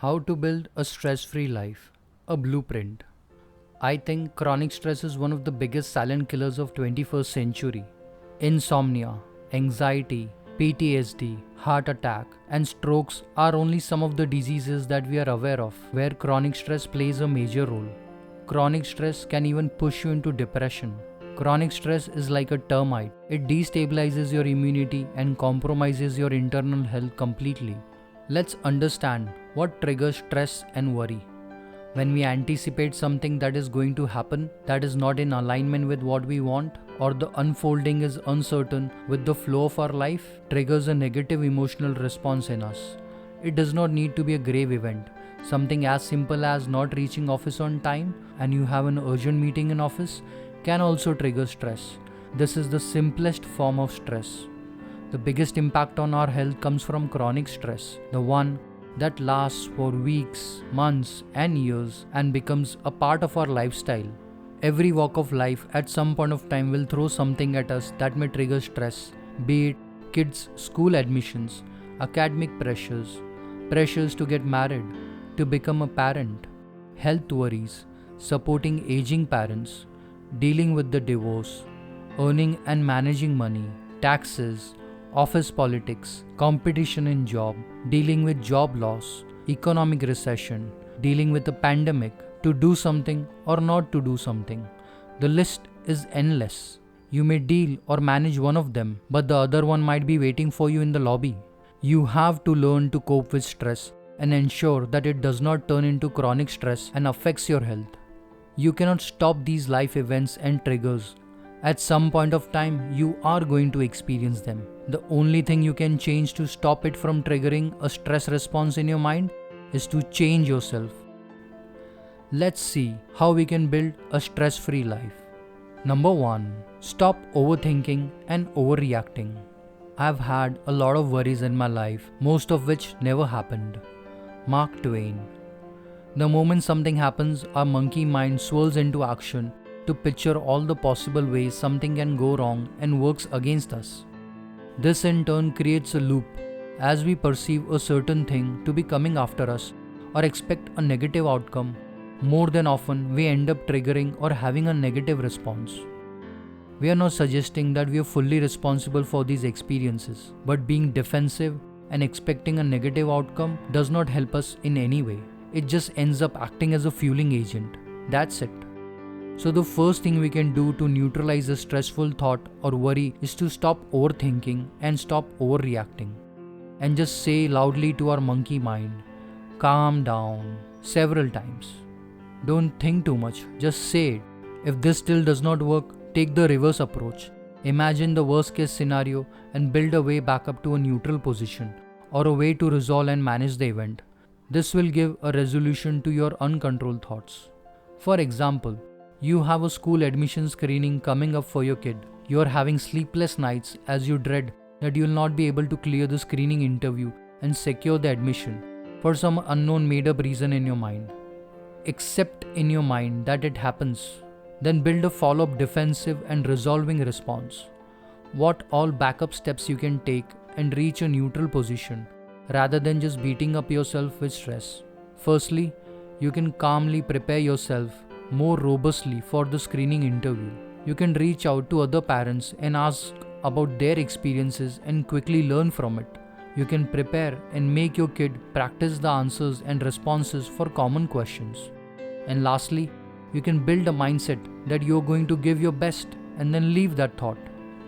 How to build a stress-free life, a blueprint. I think chronic stress is one of the biggest silent killers of 21st century. Insomnia, anxiety, PTSD, heart attack, and strokes are only some of the diseases that we are aware of where chronic stress plays a major role. Chronic stress can even push you into depression. Chronic stress is like a termite. It destabilizes your immunity and compromises your internal health completely. Let's understand what triggers stress and worry. When we anticipate something that is going to happen that is not in alignment with what we want, or the unfolding is uncertain with the flow of our life, triggers a negative emotional response in us. It does not need to be a grave event. Something as simple as not reaching office on time and you have an urgent meeting in office can also trigger stress. This is the simplest form of stress. The biggest impact on our health comes from chronic stress, the one that lasts for weeks, months, and years and becomes a part of our lifestyle. Every walk of life at some point of time will throw something at us that may trigger stress, be it kids' school admissions, academic pressures, pressures to get married, to become a parent, health worries, supporting aging parents, dealing with the divorce, earning and managing money, taxes, office politics, competition in job, dealing with job loss, economic recession, dealing with a pandemic, to do something or not to do something. The list is endless. You may deal or manage one of them, but the other one might be waiting for you in the lobby. You have to learn to cope with stress and ensure that it does not turn into chronic stress and affects your health. You cannot stop these life events and triggers. At some point of time, you are going to experience them. The only thing you can change to stop it from triggering a stress response in your mind is to change yourself. Let's see how we can build a stress-free life. Number 1. Stop overthinking and overreacting. I've had a lot of worries in my life, most of which never happened. Mark Twain. The moment something happens, our monkey mind swirls into action to picture all the possible ways something can go wrong and works against us. This in turn creates a loop. As we perceive a certain thing to be coming after us or expect a negative outcome, more than often we end up triggering or having a negative response. We are not suggesting that we are fully responsible for these experiences, but being defensive and expecting a negative outcome does not help us in any way. It just ends up acting as a fueling agent. That's it. So the first thing we can do to neutralize a stressful thought or worry is to stop overthinking and stop overreacting. And just say loudly to our monkey mind, calm down, several times. Don't think too much, just say it. If this still does not work, take the reverse approach. Imagine the worst case scenario and build a way back up to a neutral position or a way to resolve and manage the event. This will give a resolution to your uncontrolled thoughts. For example, you have a school admission screening coming up for your kid. You are having sleepless nights as you dread that you will not be able to clear the screening interview and secure the admission for some unknown made-up reason in your mind. Accept in your mind that it happens. Then build a follow-up defensive and resolving response. What all backup steps you can take and reach a neutral position rather than just beating up yourself with stress. Firstly, you can calmly prepare yourself more robustly for the screening interview. You can reach out to other parents and ask about their experiences and quickly learn from it. You can prepare and make your kid practice the answers and responses for common questions. And lastly, you can build a mindset that you're going to give your best and then leave that thought.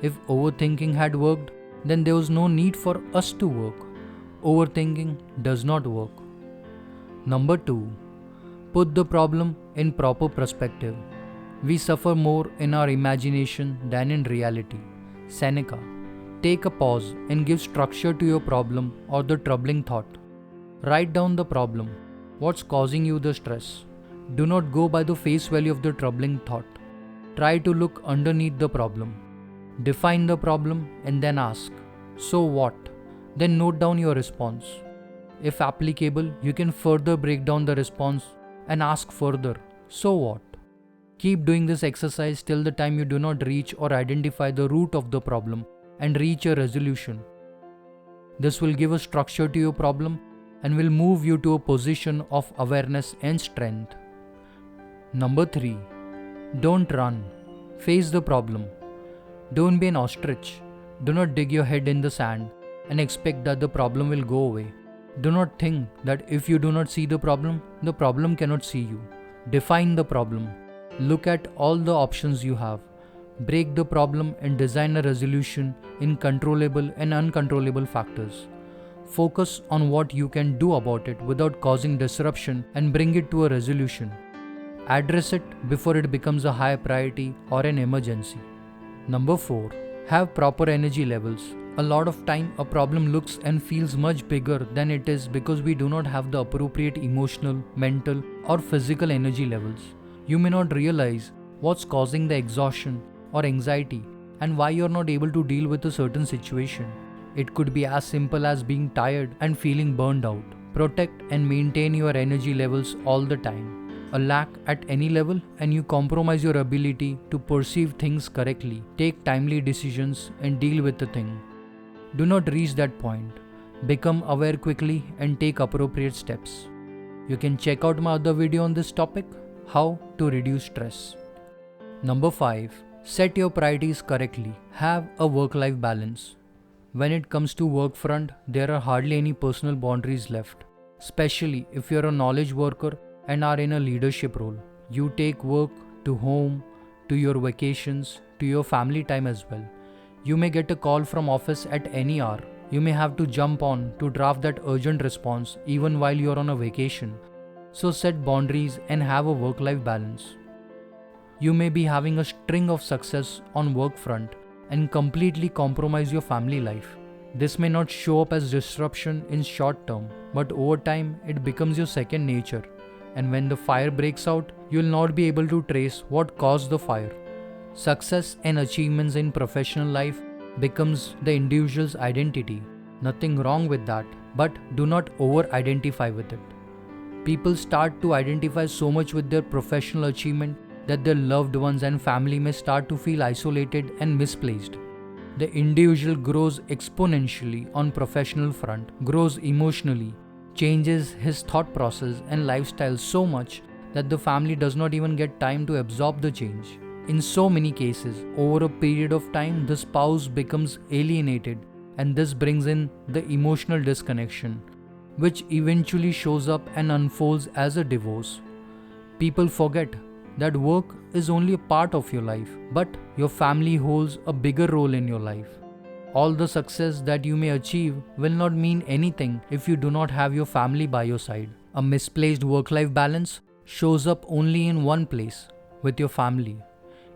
If overthinking had worked, then there was no need for us to work. Overthinking does not work. Number 2. Put the problem in proper perspective. We suffer more in our imagination than in reality. Seneca. Take a pause and give structure to your problem or the troubling thought. Write down the problem. What's causing you the stress? Do not go by the face value of the troubling thought. Try to look underneath the problem. Define the problem and then ask, so what? Then note down your response. If applicable, you can further break down the response and ask further, so what? Keep doing this exercise till the time you do not reach or identify the root of the problem and reach a resolution. This will give a structure to your problem and will move you to a position of awareness and strength. Number 3. Don't run. Face the problem. Don't be an ostrich. Do not dig your head in the sand and expect that the problem will go away. Do not think that if you do not see the problem cannot see you. Define the problem. Look at all the options you have. Break the problem and design a resolution in controllable and uncontrollable factors. Focus on what you can do about it without causing disruption and bring it to a resolution. Address it before it becomes a high priority or an emergency. Number 4. Have proper energy levels. A lot of time a problem looks and feels much bigger than it is because we do not have the appropriate emotional, mental or physical energy levels. You may not realize what's causing the exhaustion or anxiety and why you're not able to deal with a certain situation. It could be as simple as being tired and feeling burned out. Protect and maintain your energy levels all the time. A lack at any level and you compromise your ability to perceive things correctly, take timely decisions and deal with the thing. Do not reach that point. Become aware quickly and take appropriate steps. You can check out my other video on this topic, how to reduce stress. Number 5. Set your priorities correctly. Have a work-life balance. When it comes to work front, there are hardly any personal boundaries left, especially if you're a knowledge worker and are in a leadership role. You take work to home, to your vacations, to your family time as well. You may get a call from office at any hour. You may have to jump on to draft that urgent response even while you're on a vacation. So set boundaries and have a work-life balance. You may be having a string of success on work front and completely compromise your family life. This may not show up as disruption in short term, but over time it becomes your second nature. And when the fire breaks out, you will not be able to trace what caused the fire. Success and achievements in professional life becomes the individual's identity. Nothing wrong with that, but do not over-identify with it. People start to identify so much with their professional achievement that their loved ones and family may start to feel isolated and misplaced. The individual grows exponentially on professional front, grows emotionally, changes his thought process and lifestyle so much that the family does not even get time to absorb the change. In so many cases, over a period of time, the spouse becomes alienated and this brings in the emotional disconnection, which eventually shows up and unfolds as a divorce. People forget that work is only a part of your life, but your family holds a bigger role in your life. All the success that you may achieve will not mean anything if you do not have your family by your side. A misplaced work-life balance shows up only in one place, with your family,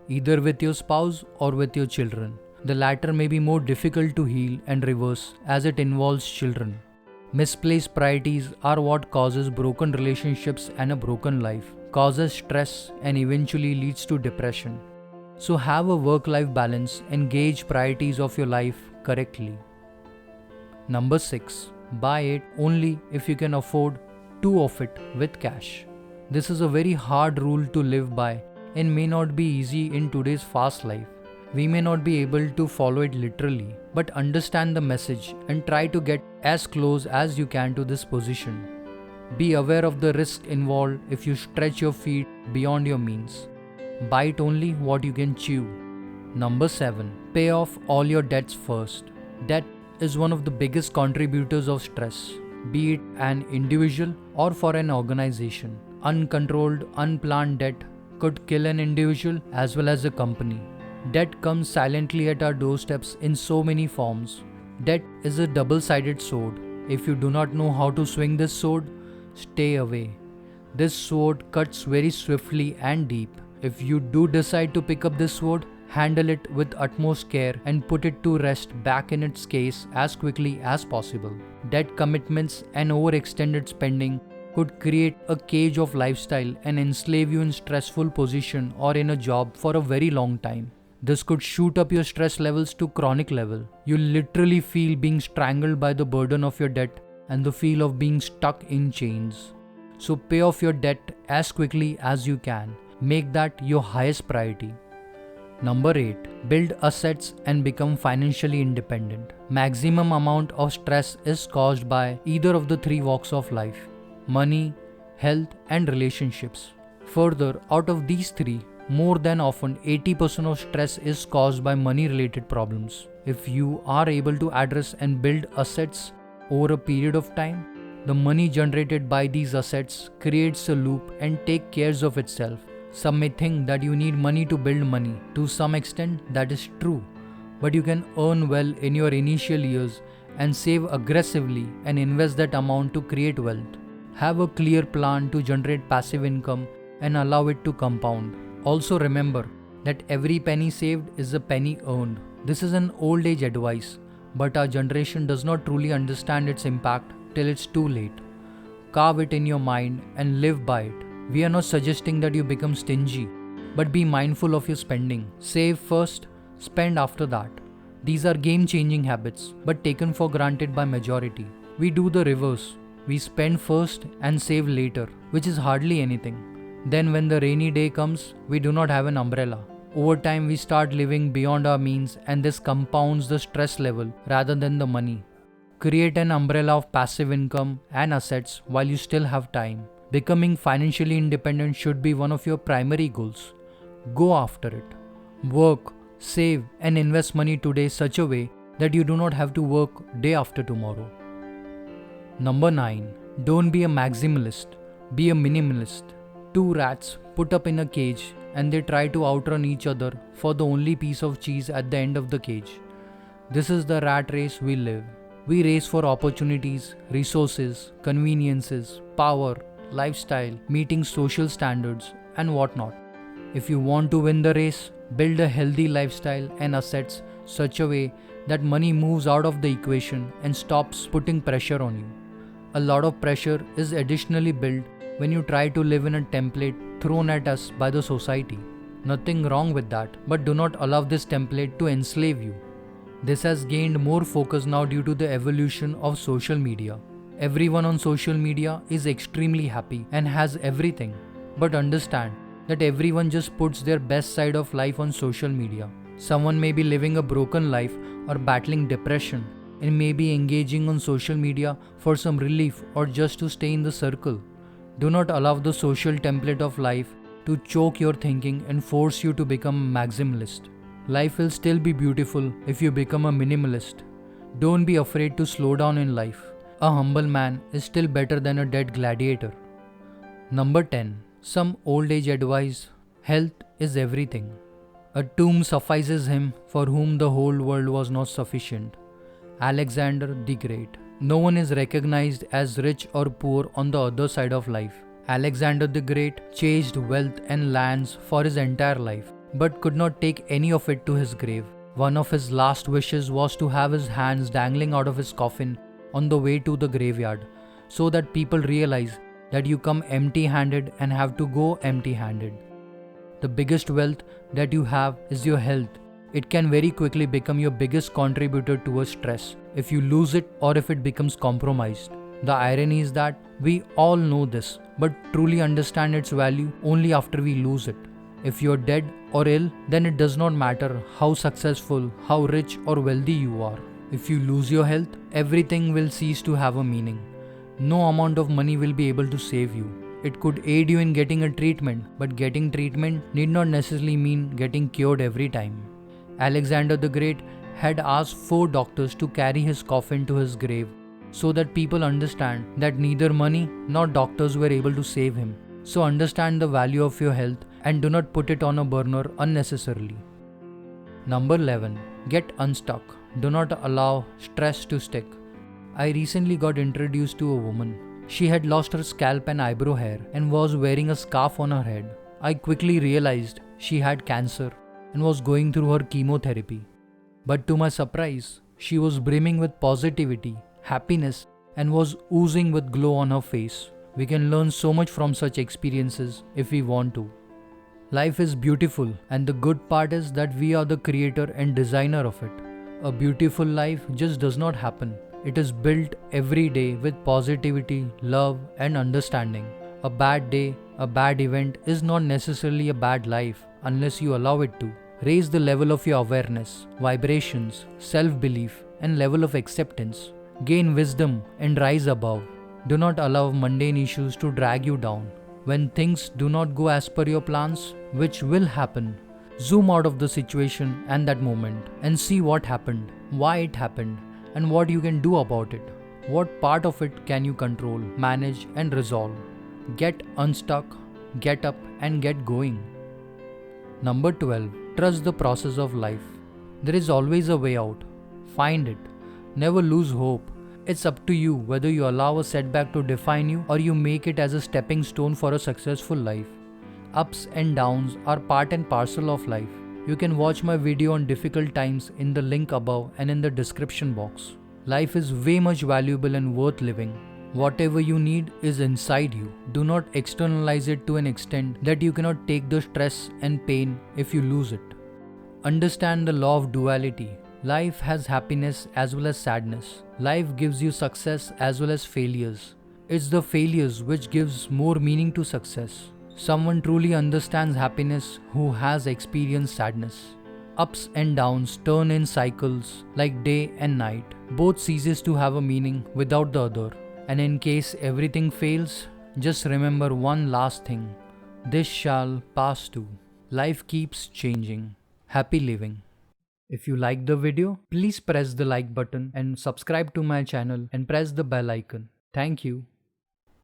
either with your spouse or with your children. The latter may be more difficult to heal and reverse as it involves children. Misplaced priorities are what causes broken relationships and a broken life, causes stress and eventually leads to depression. So have a work-life balance and gauge priorities of your life correctly. Number 6. Buy it only if you can afford 2 of it with cash. This is a very hard rule to live by and may not be easy in today's fast life. We may not be able to follow it literally, but understand the message and try to get as close as you can to this position. Be aware of the risk involved if you stretch your feet beyond your means. Bite only what you can chew. Number 7. Pay off all your debts first. Debt is one of the biggest contributors of stress, be it an individual or for an organization. Uncontrolled, unplanned debt could kill an individual as well as a company. Debt comes silently at our doorsteps in so many forms. Debt is a double-sided sword. If you do not know how to swing this sword, stay away. This sword cuts very swiftly and deep. If you do decide to pick up this sword, handle it with utmost care and put it to rest back in its case as quickly as possible. Debt commitments and overextended spending could create a cage of lifestyle and enslave you in stressful position or in a job for a very long time. This could shoot up your stress levels to chronic level. You literally feel being strangled by the burden of your debt and the feel of being stuck in chains. So pay off your debt as quickly as you can. Make that your highest priority. Number 8. Build assets and become financially independent. Maximum amount of stress is caused by either of the three walks of life: money, health, and relationships. Further, out of these three, more than often 80% of stress is caused by money related problems. If you are able to address and build assets over a period of time, the money generated by these assets creates a loop and take care of itself. Some may think that you need money to build money. To some extent, that is true. But you can earn well in your initial years and save aggressively and invest that amount to create wealth. Have a clear plan to generate passive income and allow it to compound. Also remember that every penny saved is a penny earned. This is an old age advice, but our generation does not truly understand its impact till it's too late. Carve it in your mind and live by it. We are not suggesting that you become stingy, but be mindful of your spending. Save first, spend after that. These are game-changing habits, but taken for granted by majority. We do the reverse. We spend first and save later, which is hardly anything. Then when the rainy day comes, we do not have an umbrella. Over time, we start living beyond our means, and this compounds the stress level rather than the money. Create an umbrella of passive income and assets while you still have time. Becoming financially independent should be one of your primary goals. Go after it. Work, save, and invest money today such a way that you do not have to work day after tomorrow. Number 9. Don't be a maximalist. Be a minimalist. Two rats put up in a cage and they try to outrun each other for the only piece of cheese at the end of the cage. This is the rat race we live. We race for opportunities, resources, conveniences, power, lifestyle, meeting social standards, and whatnot. If you want to win the race, build a healthy lifestyle and assets such a way that money moves out of the equation and stops putting pressure on you. A lot of pressure is additionally built when you try to live in a template thrown at us by the society. Nothing wrong with that, but do not allow this template to enslave you. This has gained more focus now due to the evolution of social media. Everyone on social media is extremely happy and has everything. But understand that everyone just puts their best side of life on social media. Someone may be living a broken life or battling depression and may be engaging on social media for some relief or just to stay in the circle. Do not allow the social template of life to choke your thinking and force you to become a maximalist. Life will still be beautiful if you become a minimalist. Don't be afraid to slow down in life. A humble man is still better than a dead gladiator. Number 10. Some old age advice: health is everything. A tomb suffices him for whom the whole world was not sufficient. Alexander the Great. No one is recognized as rich or poor on the other side of life. Alexander the Great chased wealth and lands for his entire life, but could not take any of it to his grave. One of his last wishes was to have his hands dangling out of his coffin on the way to the graveyard, so that people realize that you come empty-handed and have to go empty-handed. The biggest wealth that you have is your health. It can very quickly become your biggest contributor towards stress if you lose it or if it becomes compromised. The irony is that we all know this, but truly understand its value only after we lose it. If you're dead or ill, then it does not matter how successful, how rich or wealthy you are. If you lose your health, everything will cease to have a meaning. No amount of money will be able to save you. It could aid you in getting a treatment, but getting treatment need not necessarily mean getting cured every time. Alexander the Great had asked 4 doctors to carry his coffin to his grave so that people understand that neither money nor doctors were able to save him. So understand the value of your health and do not put it on a burner unnecessarily. Number 11. Get unstuck. Do not allow stress to stick. I recently got introduced to a woman. She had lost her scalp and eyebrow hair and was wearing a scarf on her head. I quickly realized she had cancer and was going through her chemotherapy. But to my surprise, she was brimming with positivity, happiness, and was oozing with glow on her face. We can learn so much from such experiences if we want to. Life is beautiful, and the good part is that we are the creator and designer of it. A beautiful life just does not happen. It is built every day with positivity, love, and understanding. A bad day, a bad event is not necessarily a bad life unless you allow it to. Raise the level of your awareness, vibrations, self-belief, and level of acceptance. Gain wisdom and rise above. Do not allow mundane issues to drag you down. When things do not go as per your plans, which will happen, zoom out of the situation and that moment and see what happened, why it happened, and what you can do about it. What part of it can you control, manage, and resolve? Get unstuck, get up, and get going. Number 12. Trust the process of life. There is always a way out. Find it. Never lose hope. It's up to you whether you allow a setback to define you or you make it as a stepping stone for a successful life. Ups and downs are part and parcel of life. You can watch my video on difficult times in the link above and in the description box. Life is way much valuable and worth living. Whatever you need is inside you. Do not externalize it to an extent that you cannot take the stress and pain if you lose it. Understand the law of duality. Life has happiness as well as sadness. Life gives you success as well as failures. It's the failures which gives more meaning to success. Someone truly understands happiness who has experienced sadness. Ups and downs turn in cycles like day and night. Both ceases to have a meaning without the other. And in case everything fails, just remember one last thing. This shall pass too. Life keeps changing. Happy living. If you like the video, please press the like button and subscribe to my channel and press the bell icon. Thank you.